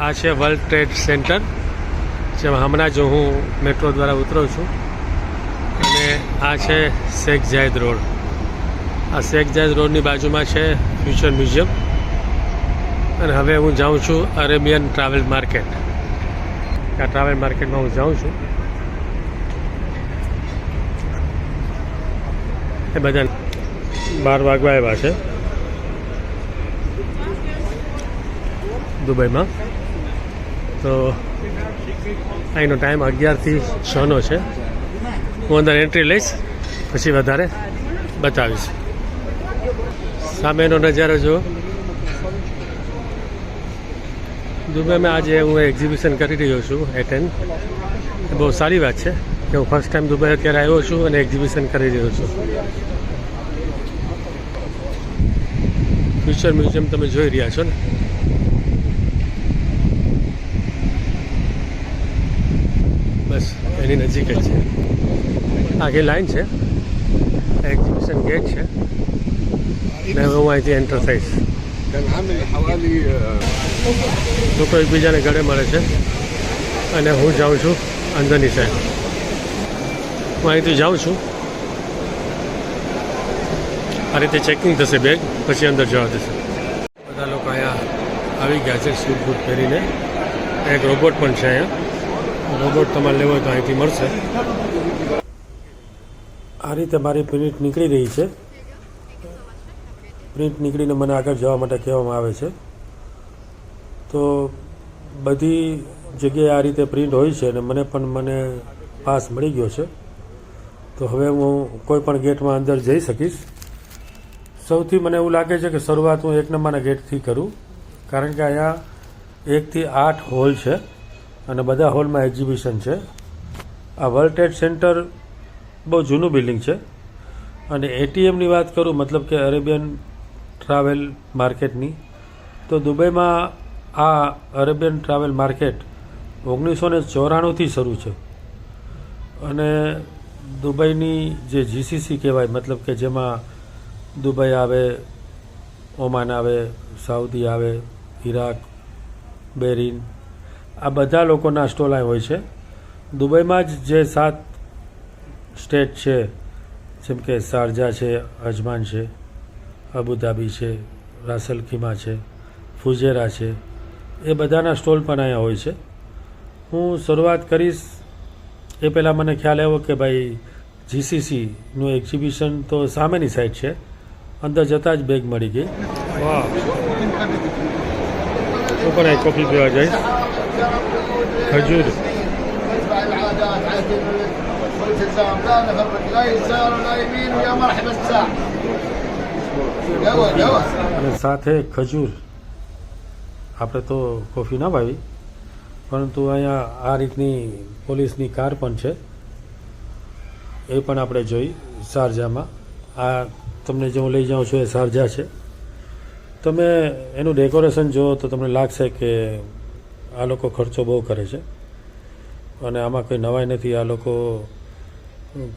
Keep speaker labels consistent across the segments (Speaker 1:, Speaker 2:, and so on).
Speaker 1: આ છે world trade centre, જેમાં હમણાં જ હું મેટ્રો દ્વારા ઉતરું છું. અને આ છે શેખ જાયદ રોડ. આ શેખ જાયદ રોડની બાજુમાં છે ફ્યુચર મ્યુઝિયમ. અને હવે હું જાઉં છું અરેબિયન ટ્રાવેલ માર્કેટ. આ ટ્રાવેલ માર્કેટમાં હું જાઉં છું. એ બધા 12 વાગવા આવ્યા છે દુબઈમાં. તો અહીંનો ટાઈમ 11 થી 6નો છે. હું અંદર એન્ટ્રી લઈશ, પછી વધારે બતાવીશ. સામેનો નજારો જુઓ. દુબઈમાં આજે હું એક્ઝિબિશન કરી રહ્યો છું એટેન્ડ. એ બહુ સારી વાત છે કે હું ફર્સ્ટ ટાઈમ દુબઈ અત્યારે આવ્યો છું અને એક્ઝિબિશન કરી રહ્યો છું. ફ્યુચર મ્યુઝિયમ તમે જોઈ રહ્યા છો ને. બસ એની નજીક જ છે. આખી લાઈન છે, એક્ઝિબિશન ગેટ છે. ને હું અહીંથી એન્ટર થઈશ. લોકો એકબીજાને ગળે મળે છે અને હું જાઉં છું અંદરની સાઈડ. હું અહીંથી જાઉં છું. આ રીતે ચેકિંગ થશે બેગ, પછી અંદર જવા દેશે. બધા લોકો અહીંયા આવી ગયા છે સૂટ બૂટ પહેરીને. એક રોબોટ પણ છે અહીંયા. રોબોટ તમારે લેવો હોય તો અહીંથી મળશે. આ રીતે મારી પ્રિન્ટ નીકળી રહી છે. પ્રિન્ટ નીકળીને મને આગળ જવા માટે કહેવામાં આવે છે. તો બધી જગ્યાએ આ રીતે પ્રિન્ટ હોય છે અને મને પાસ મળી ગયો છે. તો હવે હું કોઈ પણ ગેટમાં અંદર જઈ શકીશ. સૌથી મને એવું લાગે છે કે શરૂઆત હું 1 નંબરના ગેટથી કરું, કારણ કે અહીંયા 1 થી 8 હોલ છે અને બધા હોલમાં એક્ઝિબિશન છે. આ વર્લ્ડ ટ્રેડ સેન્ટર બહુ જૂનું બિલ્ડિંગ છે. અને એટીએમની વાત કરું, મતલબ કે અરેબિયન ટ્રાવેલ માર્કેટની, તો દુબઈમાં આ અરેબિયન ટ્રાવેલ માર્કેટ 1994થી શરૂ છે. અને દુબઈની જે જીસીસી કહેવાય, મતલબ કે જેમાં દુબઈ આવે, ઓમાન આવે, સાઉદી આવે, ઈરાક, બેરીન, આ બધા લોકોના સ્ટોલ અહીં હોય છે. દુબઈમાં જ જે 7 સ્ટેટ છે, જેમ કે શારજા છે, અજમાન છે, અબુધાબી છે, રાસલ ખીમા છે, ફુજેરા છે, એ બધાના સ્ટોલ પણ અહીંયા હોય છે. હું શરૂઆત કરીશ એ પહેલાં મને ખ્યાલ આવ્યો કે ભાઈ જીસીસીનું એક્ઝિબિશન તો સામેની સાઈડ છે. અંદર જતાં જ બેગ મળી ગઈ. વાહ! હું પણ અહીં કોફી પીવા જઈશ. ખજૂર. અને સાથે ખજૂર. આપણે તો કોફી ના ભાવી, પરંતુ અહીંયા આ રીતની પોલીસની કાર પણ છે. એ પણ આપણે જોઈ શારજામાં. આ તમને જે હું લઈ જાઉં છું એ શારજા છે. તમે એનું ડેકોરેશન જુઓ તો તમને લાગશે કે આ લોકો ખર્ચો બહુ કરે છે અને આમાં કંઈ નવાઈ નથી. આ લોકો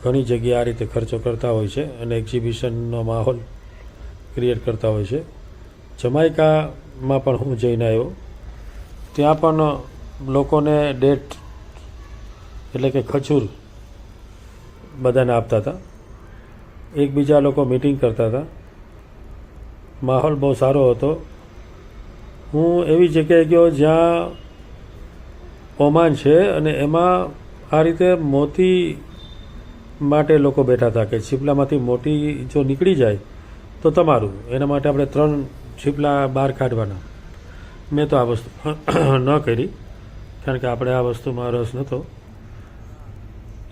Speaker 1: ઘણી જગ્યાએ આ રીતે ખર્ચો કરતા હોય છે અને એક્ઝિબિશનનો માહોલ ક્રિએટ કરતા હોય છે. જમાઇકામાં પણ હું જઈને આવ્યો. ત્યાં પણ લોકોને ડેટ એટલે કે ખજૂર બધાને આપતા હતા. એકબીજા લોકો મીટિંગ કરતા હતા. માહોલ બહુ સારો હતો. હું એવી જગ્યાએ ગયો જ્યાં ઓમાન છે અને એમાં આ રીતે મોતી માટે લોકો બેઠા હતા કે છીપલામાંથી મોટી જો નીકળી જાય તો તમારું. એના માટે આપણે 3 છીપલા બહાર કાઢવાના. મેં તો આ વસ્તુ ન કરી, કારણ કે આપણે આ વસ્તુમાં રસ નહોતો.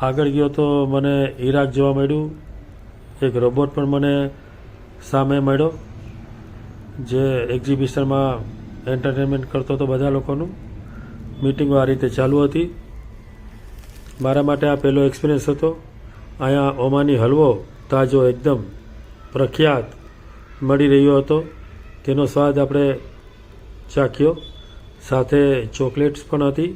Speaker 1: આગળ ગયો તો મને ઈરાક જોવા મળ્યું. એક રોબોટ પણ મને સામે મળ્યો, જે એક્ઝિબિશનમાં એન્ટરટેનમેન્ટ કરતો હતો બધા લોકોનું. મિટિંગો આ રીતે ચાલુ હતી. મારા માટે આ પહેલો એક્સપિરિયન્સ હતો. અહીંયા ઓમાની હલવો તાજો એકદમ પ્રખ્યાત મળી રહ્યો હતો. તેનો સ્વાદ આપણે ચાખ્યો. સાથે ચોકલેટ્સ પણ હતી.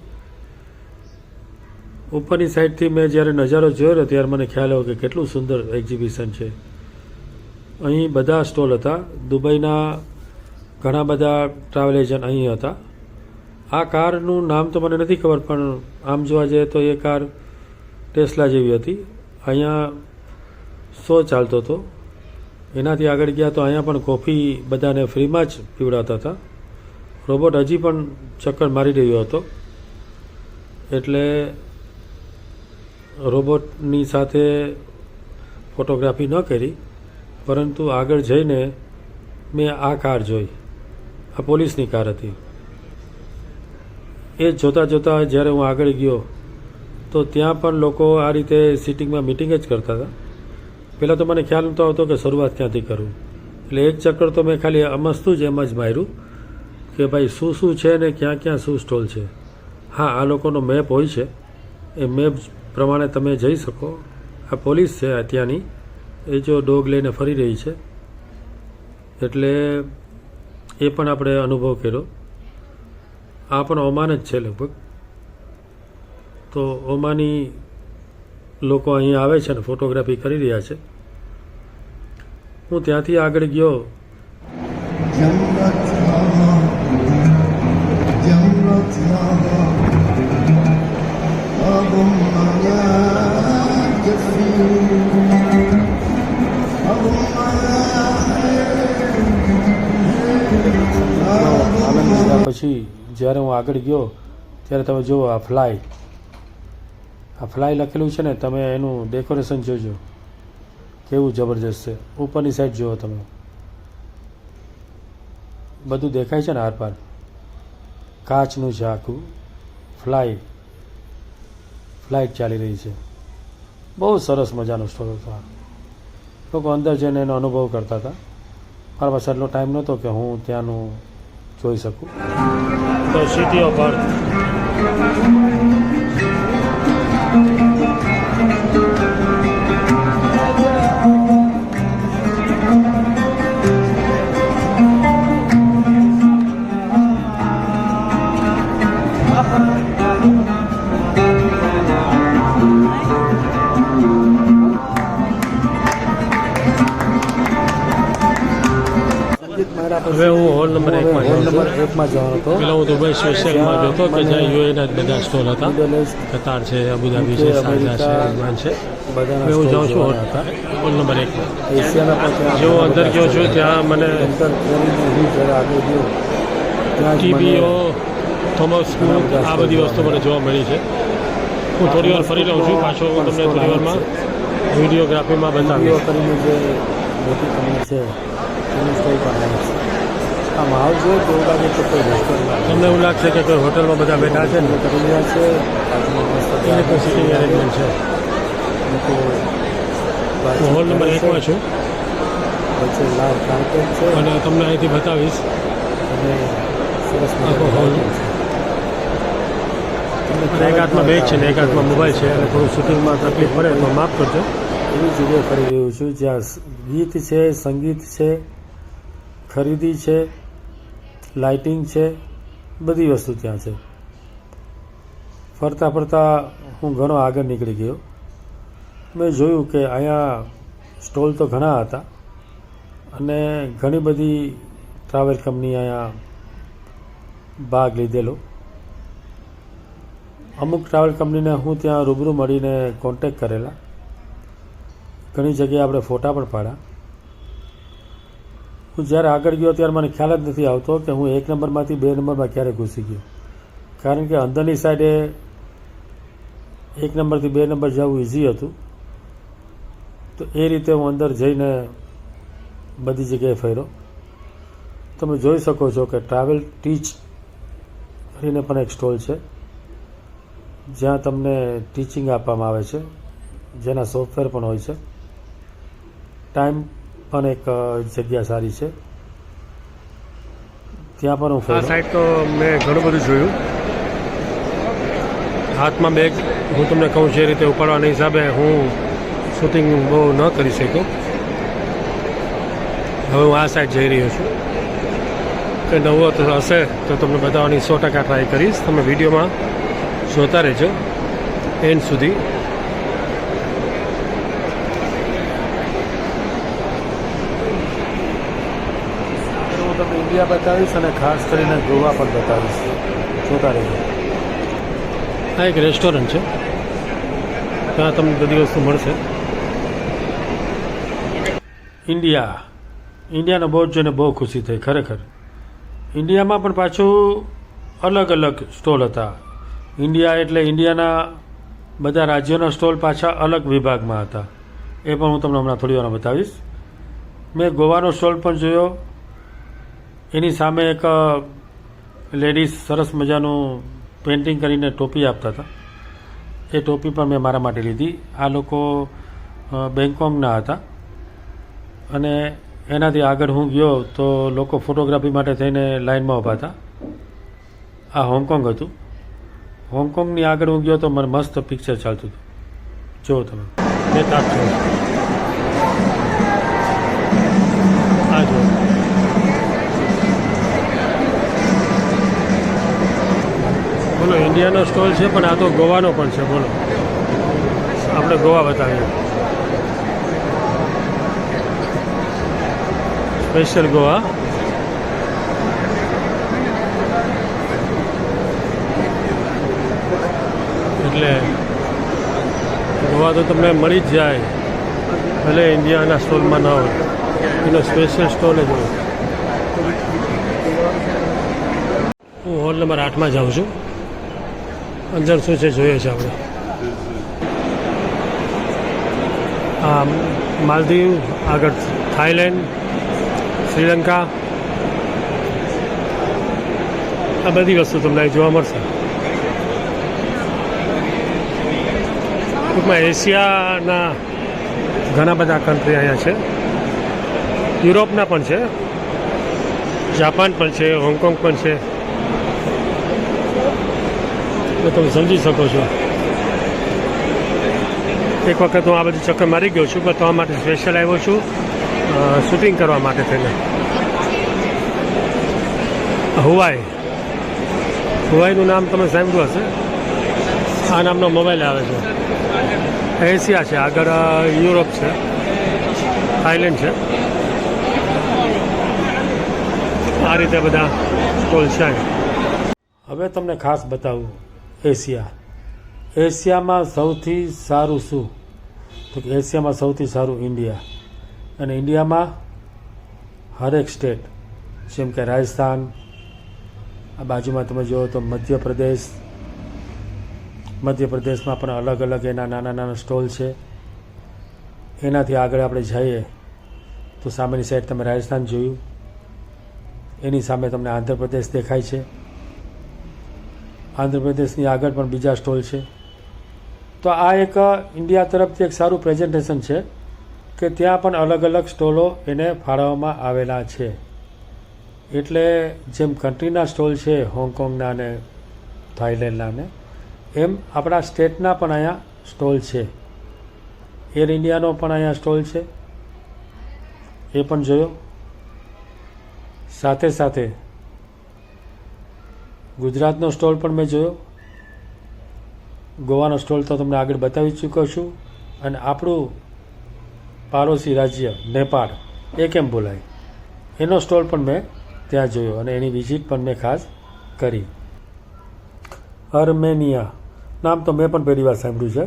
Speaker 1: ઉપરની સાઈડથી મેં જ્યારે નજારો જોયો ત્યારે મને ખ્યાલ આવ્યો કે કેટલું સુંદર એક્ઝિબિશન છે. અહીં બધા સ્ટોલ હતા. દુબઈના ઘણા બધા ટ્રાવેલ એજન્ટ અહીં હતા આ કારનું નામ તો મને નથી ખબર, પણ આમ જોવા જઈએ તો એ કાર ટેસ્લા જેવી હતી. અહીંયા શો ચાલતો હતો. એનાથી આગળ ગયા તો અહીંયા પણ કોફી બધાને ફ્રીમાં જ પીવડાવતા હતા. રોબોટ હજી પણ ચક્કર મારી રહ્યો હતો. એટલે રોબોટની સાથે ફોટોગ્રાફી ન કરી, પરંતુ આગળ જઈને મેં આ કાર જોઈ. આ પોલીસની કાર હતી. એ જોતાં જોતાં જ્યારે હું આગળ ગયો તો ત્યાં પણ લોકો આ રીતે સિટિંગમાં મિટિંગ જ કરતા હતા. પહેલાં તો મને ખ્યાલ નહોતો આવતો કે શરૂઆત ક્યાંથી કરું. એટલે એક ચક્કર તો મેં ખાલી અમસ્તું જ એમ જ માર્યું કે ભાઈ શું શું છે ને ક્યાં ક્યાં શું સ્ટોલ છે. હા, આ લોકોનો મેપ હોય છે, એ મેપ પ્રમાણે તમે જઈ શકો. આ પોલીસ છે ત્યાંની, એ જો ડોગ લઈને ફરી રહી છે, એટલે એ પણ આપણે અનુભવ કર્યો. આ પણ ઓમાન જ છે લગભગ. તો ઓમાની લોકો અહીં આવે છે ને ફોટોગ્રાફી કરી રહ્યા છે. હું ત્યાંથી આગળ ગયો. પછી જ્યારે હું આગળ ગયો ત્યારે તમે જુઓ આ ફ્લાય લખેલું છે ને, તમે એનું ડેકોરેશન જોજો કેવું જબરજસ્ત છે. ઉપરની સાઈડ જુઓ તમે, બધું દેખાય છે ને આરપાર. કાચનું છે આખું. ફ્લાઇટ ચાલી રહી છે. બહુ સરસ મજાનો સ્ટોર હતો. લોકો અંદર જઈને એનો અનુભવ કરતા હતા. મારા પાસે એટલો ટાઈમ નહોતો કે હું ત્યાંનું જોઈ શકું. તો સિટી ઓફ અર્થ. હવે હું હોલ નંબર 1માં જવાનો હતો. પેલા હું દુબઈ સ્પેશિયલમાં ગયો હતો કે જ્યાં યુએના જ બધા સ્ટોલ હતા. કતાર છે, અબુધાબી છે, શારજા છે, ઓમાન છે. હવે હું જાઉં છું હોલ નંબર 1. જો અંદર ગયો છું ત્યાં મને ટીવીઓ, થોમસ કુક, આ બધી વસ્તુ મને જોવા મળી છે. હું થોડી વાર ફરી લઉં છું. પાછો હું તમને થોડી વારમાં વિડીયોગ્રાફીમાં બતાવીશ. આ માહોલ જોઈએ તો એવું લાગે કે કોઈ રેસ્ટોરન્ટ, તમને એવું લાગશે કે કોઈ હોટલમાં બધા બેઠા છે ને કરી રહ્યા છે. એને કોઈ સિટિંગ એરેન્જમેન્ટ છે. હું હોલ નંબર 1માં છું. વચ્ચે લાલ કાર્પેટ છે અને તમને અહીંથી બતાવીશ. અને સરસ આખો હોલ. એક હાથમાં બેગ છે ને એક હાથમાં મોબાઈલ છે, અને થોડું શૂટિંગમાં તકલીફ પડે તો માફ કરજો. એવી જગ્યાએ ફરી રહ્યું છું જ્યાં ગીત છે, સંગીત છે, ખરીદી છે, લાઇટિંગ છે, બધી વસ્તુ ત્યાં છે. ફરતા ફરતા હું ઘણો આગળ નીકળી ગયો. મેં જોયું કે અહીંયા સ્ટોલ તો ઘણા હતા અને ઘણી બધી ટ્રાવેલ કંપની અહીંયા ભાગ લીધેલો. અમુક ટ્રાવેલ કંપનીને હું ત્યાં રૂબરૂ મળીને કોન્ટેક કરેલા. ઘણી જગ્યાએ આપણે ફોટા પણ પાડ્યા. હું જ્યારે આગળ ગયો ત્યારે મને ખ્યાલ જ નથી આવતો કે હું 1 નંબરમાંથી 2 નંબરમાં ક્યારે ઘૂસી ગયો. કારણ કે અંદરની સાઈડે 1 નંબરથી 2 નંબર જવું ઇઝી હતું. તો એ રીતે હું અંદર જઈને બધી જગ્યાએ ફર્યો. તમે જોઈ શકો છો કે ટ્રાવેલ ટીચ કરીને પણ એક સ્ટોલ છે, જ્યાં તમને ટીચિંગ આપવામાં આવે છે, જેના સોફ્ટવેર પણ હોય છે. ટાઈમ પણ એક જગ્યા સારી છે, ત્યાં પણ હું ફર્યો. આ સાઈડ તો મેં ઘણું બધું જોયું. હાથમાં બેગ હું તમને કહું છું એ રીતે ઉપાડવાના હિસાબે હું શૂટિંગ બહુ ન કરી શક્યો. હવે હું આ સાઈડ જઈ રહ્યો છું. કંઈ નવું હશે તો તમને બતાવવાની 100% ટ્રાય કરીશ. તમે વિડીયોમાં જોતા રહેજો એન્ડ સુધી. હું તમને ઇન્ડિયા બતાવીશ અને ખાસ કરીને ગોવા પણ બતાવીશ. જોતા રહેજો. આ એક રેસ્ટોરન્ટ છે, ત્યાં તમને બધી વસ્તુ મળશે. ઇન્ડિયાનો બહુ જ જોઈને બહુ ખુશી થઈ ખરેખર. ઇન્ડિયામાં પણ પાછું અલગ અલગ સ્ટોલ હતા. ઇન્ડિયા એટલે ઇન્ડિયાના બધા રાજ્યોના સ્ટોલ પાછા અલગ વિભાગમાં હતા. એ પણ હું તમને હમણાં થોડી વારમાં બતાવીશ. મેં ગોવાનો સ્ટોલ પણ જોયો. એની સામે એક લેડીઝ સરસ મજાનું પેઇન્ટિંગ કરીને ટોપી આપતા હતા. એ ટોપી પણ મેં મારા માટે લીધી. આ લોકો બેંગકોકના હતા અને એનાથી આગળ હું ગયો તો લોકો ફોટોગ્રાફી માટે થઈને લાઇનમાં ઊભા હતા. આ હોંગકોંગ હતું. હોંગકોંગની આગળ હું ગયો તો મને મસ્ત પિક્ચર ચાલતું હતું. જુઓ તમે બે તાપ છો. આ જુઓ. બોલો ઇન્ડિયાનો સ્ટોલ છે પણ આ તો ગોવાનો પણ છે. બોલો આપણે ગોવા બતાવીએ. સ્પેશિયલ ગોવા. એટલે ગોવા તો તમને મળી જ જાય, ભલે ઇન્ડિયાના સ્ટોલમાં ના હોય. એનો સ્પેશિયલ સ્ટોલ જ હોય. હું હોલ નંબર 8માં જાઉં છું. અંદર શું છે જોઈએ છે આપણે. આ માલદીવ, આગળ થાઈલેન્ડ, શ્રીલંકા, આ બધી વસ્તુ તમને જોવા મળશે. ટૂંકમાં એશિયાના ઘણા બધા કન્ટ્રી અહીંયા છે. યુરોપના પણ છે, જાપાન પણ છે, હોંગકોંગ પણ છે. તો તમે સમજી શકો છો. એક વખત હું આ બધું ચક્કર મારી ગયો છું, પણ તમારા માટે સ્પેશિયલ આવ્યો છું શૂટિંગ કરવા માટે થઈને. હુવાઈનું નામ તમે સાંભળ્યું હશે. આ નામનો મોબાઈલ આવે છે. એશિયા છે, આગળ યુરોપ છે, થાઈલેન્ડ છે. આ રીતે બધા સ્ટોલ છે. હવે તમને ખાસ બતાવું એશિયામાં સૌથી સારું શું? તો કે એશિયામાં સૌથી સારું ઇન્ડિયા. અને ઇન્ડિયામાં હરેક સ્ટેટ, જેમ કે રાજસ્થાન, આ બાજુમાં તમે જુઓ તો મધ્યપ્રદેશમાં પણ અલગ અલગ એના નાના નાના સ્ટોલ છે. એનાથી આગળ આપણે જઈએ તો સામેની સાઈડ તમે રાજસ્થાન જોયું, એની સામે તમને આંધ્રપ્રદેશ દેખાય છે. આંધ્રપ્રદેશની આગળ પણ બીજા સ્ટોલ છે. તો આ એક ઇન્ડિયા તરફથી એક સારું પ્રેઝન્ટેશન છે કે ત્યાં પણ અલગ અલગ સ્ટોલો એને ફાળવવામાં આવેલા છે. એટલે જેમ કન્ટ્રીના સ્ટોલ છે હોંગકોંગના ને થાઈલેન્ડના ને, એમ આપણા સ્ટેટના પણ અહીંયા સ્ટોલ છે. એર ઇન્ડિયાનો પણ અહીંયા સ્ટોલ છે, એ પણ જોયો. સાથે સાથે ગુજરાતનો સ્ટોલ પણ મેં જોયો. ગોવાનો સ્ટોલ તો તમને આગળ બતાવી ચૂક્યો છું. અને આપણું પાડોશી રાજ્ય નેપાળ, એ કેમ બોલાય, એનો સ્ટોલ પણ મેં ત્યાં જોયો અને એની વિઝિટ પણ મેં ખાસ કરી. આર્મેનિયા નામ તો મેં પણ પહેલી વાર સાંભળ્યું છે,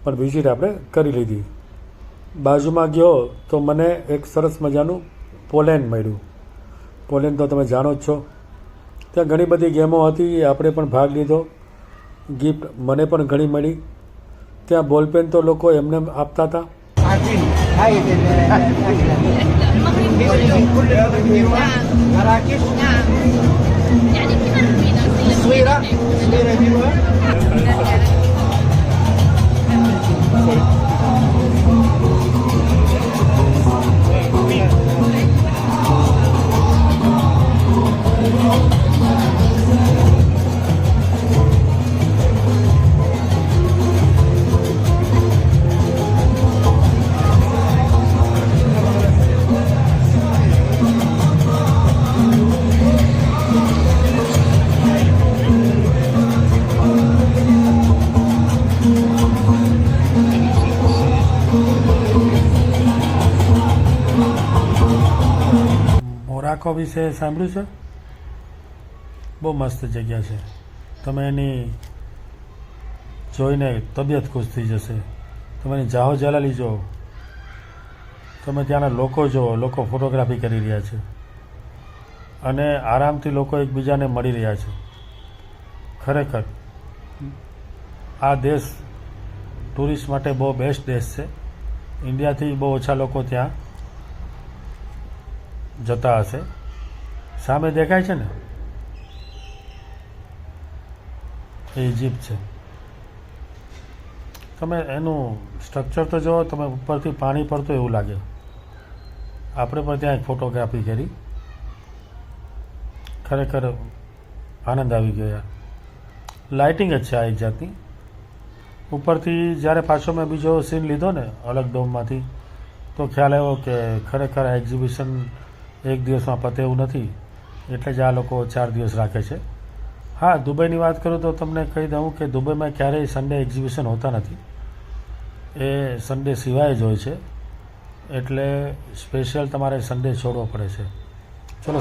Speaker 1: પણ વિઝિટ આપણે કરી લીધી. બાજુમાં ગયો તો મને એક સરસ મજાનું પોલેન્ડ મળ્યું. પોલેન્ડ તો તમે જાણો જ છો. ત્યાં ઘણી બધી ગેમો હતી, આપણે પણ ભાગ લીધો. ગિફ્ટ મને પણ ઘણી મળી. ત્યાં બોલપેન તો લોકો એમને આપતા હતા. મોરાકો વિશે સાંભળ્યું છે? બહુ મસ્ત જગ્યા છે. તમે એની જોઈને તબિયત ખુશ થઈ જશે. તમે એની જાહો જલાલી જુઓ, તમે ત્યાંના લોકો જુઓ, લોકો ફોટોગ્રાફી કરી રહ્યા છે અને આરામથી લોકો એકબીજાને મળી રહ્યા છે. ખરેખર આ દેશ ટુરિસ્ટ માટે બહુ બેસ્ટ દેશ છે. ઇન્ડિયાથી બહુ ઓછા લોકો ત્યાં જતા હશે. સામે દેખાય છે ને, એ ઇજિપ્ત છે. તમે એનું સ્ટ્રક્ચર તો જુઓ, તમે ઉપરથી પાણી પડતું એવું લાગે. આપણે પણ ત્યાં એક ફોટોગ્રાફી કરી. ખરેખર આનંદ આવી ગયો યાર. લાઇટિંગ જ છે આ એક જાતની. ઉપરથી જ્યારે પાછો મેં બીજો સીન લીધો ને અલગ ડોમમાંથી, તો ખ્યાલ આવ્યો કે ખરેખર આ એક્ઝિબિશન એક દિવસમાં પતે એવું નથી. એટલે જ આ લોકો 4 દિવસ રાખે છે. હા, દુબઈની વાત કરું તો તમને કહી દઉં કે દુબઈમાં ક્યારેય સન્ડે એક્ઝિબિશન હોતા નથી. એ સન્ડે સિવાય જ હોય છે. એટલે સ્પેશિયલ તમારે સન્ડે છોડવો પડે છે. ચલો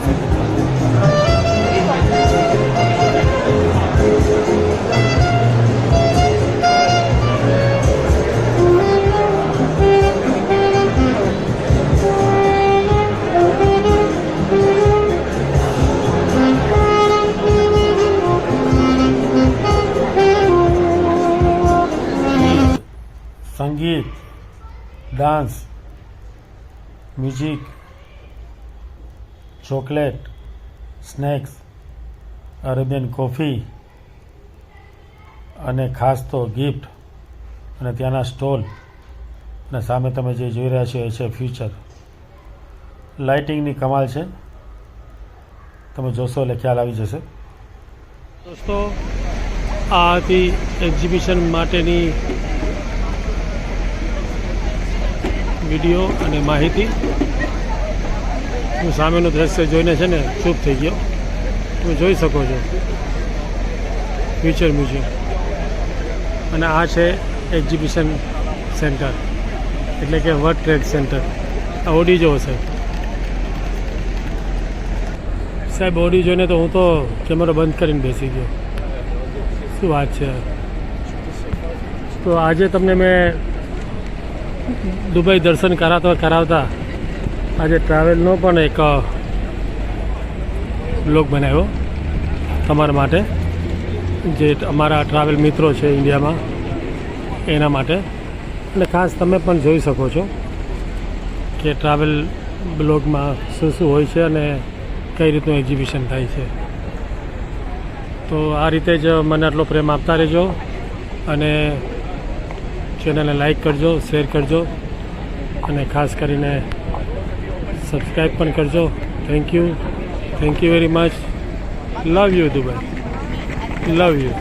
Speaker 1: સંગીત, dance, music, chocolate, snacks, Arabian coffee અને ખાસ તો ગિફ્ટ અને ત્યાંના સ્ટોલ. અને સામે તમે જે જોઈ રહ્યા છો એ છે ફ્યુચર. લાઇટિંગની કમાલ છે. તમે જોશો એટલે ખ્યાલ આવી જશે.
Speaker 2: દોસ્તો, આ હતી એક્ઝિબિશન માટેની વિડીયો અને માહિતી. હું સામેનું દ્રશ્ય જોઈને છે ને ચૂપ થઈ ગયો. તમે જોઈ શકો છો ફ્યુચર મ્યુઝિયમ, અને આ છે એક્ઝિબિશન સેન્ટર, એટલે કે વર્લ્ડ ટ્રેડ સેન્ટર. આ ઓડી જોવો સાહેબ ઓડી જોઈને તો હું તો કેમેરો બંધ કરીને બેસી ગયો. શું વાત છે. તો આજે તમને મેં દુબઈ દર્શન કરાવતા આજે ટ્રાવેલનો પણ એક બ્લોગ બનાવ્યો તમારા માટે, જે અમારા ટ્રાવેલ મિત્રો છે ઇન્ડિયામાં એના માટે. અને ખાસ તમે પણ જોઈ શકો છો કે ટ્રાવેલ બ્લોગમાં શું શું હોય છે અને કઈ રીતનું એક્ઝિબિશન થાય છે. તો આ રીતે જ મને આટલો પ્રેમ આપતા રહેજો અને ચેનલને લાઈક કરજો, શેર કરજો અને ખાસ કરીને સબસ્ક્રાઈબ પણ કરજો. Thank you very much. Love you Dubai, love you.